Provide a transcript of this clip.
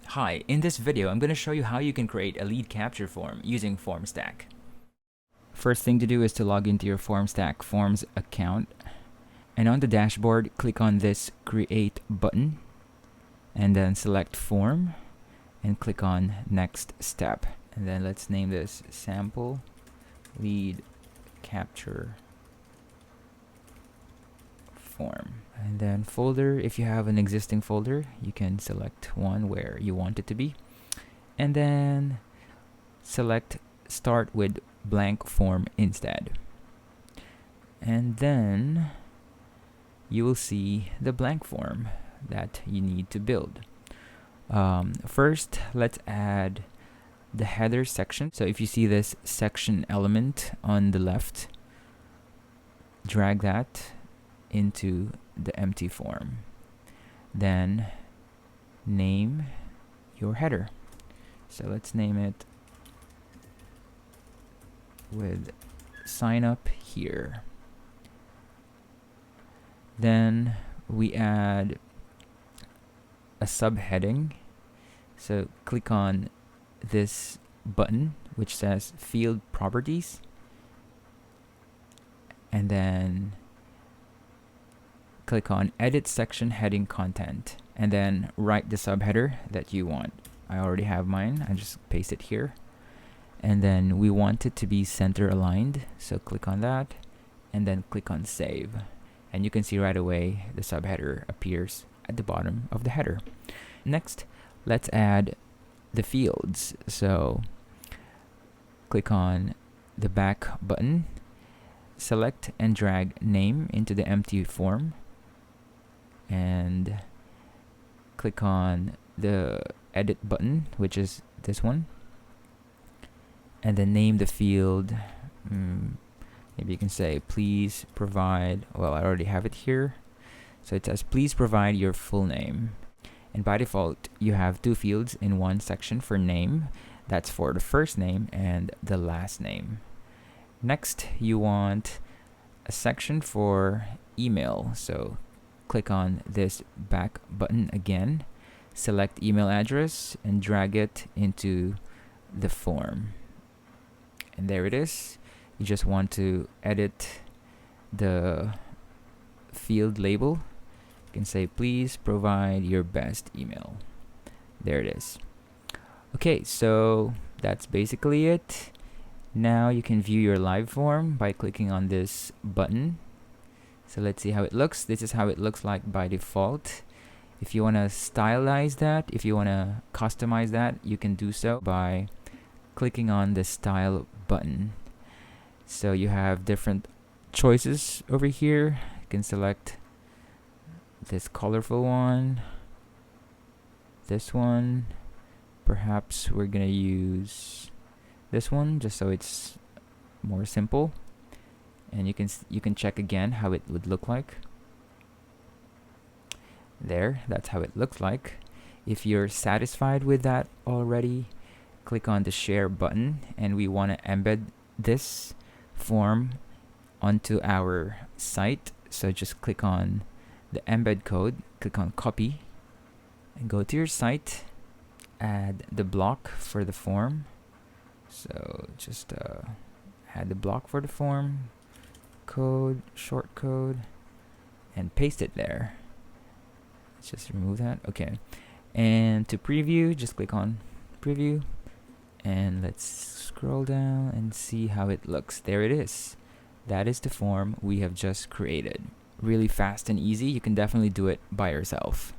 Hi, in this video, I'm going to show you how you can create a lead capture form using Formstack. First thing to do is to log into your Formstack Forms account. And on the dashboard, click on this Create button. And then select Form. And click on Next Step. And then let's name this Sample Lead Capture Form. And then folder, if you have an existing folder, you can select one where you want it to be. And then select Start with Blank Form instead. And then you will see the blank form that you need to build. First, let's add the header section. So if you see this section element on the left, drag that into the empty form. Then name your header. So let's name it with sign up here. Then we add a subheading. So click on this button which says field properties, and then click on edit section heading content, and then write the subheader that you want. I already have mine. I just paste it here. And then we want it to be center aligned, so click on that and then click on save. And you can see right away the subheader appears at the bottom of the header. Next, let's add the fields. So click on the back button, select and drag name into the empty form, and click on the edit button, which is this one, and then name the field. Maybe you can say please provide, well, I already have it here, so it says please provide your full name. And by default you have two fields in one section for name. That's for the first name and the last name. Next, you want a section for email, so click on this back button again, select email address and drag it into the form. And there it is. You just want to edit the field label. You can say please provide your best email. There it is. Okay, so that's basically it. Now you can view your live form by clicking on this button. So let's see how it looks. This is how it looks like by default. If you want to stylize that, if you want to customize that, you can do so by clicking on the style button. So you have different choices over here. You can select this colorful one, this one. Perhaps we're gonna use this one just so it's more simple. And you can check again how it would look like. There, that's how it looks like. If you're satisfied with that already, click on the share button, and we want to embed this form onto our site. So just click on the embed code, click on copy, and go to your site, add the block for the form. So just add the block for the form, code, short code, and paste it there. Let's just remove that. Okay. And to preview, just click on preview, and let's scroll down and see how it looks. There it is. That is the form we have just created. Really fast and easy. You can definitely do it by yourself.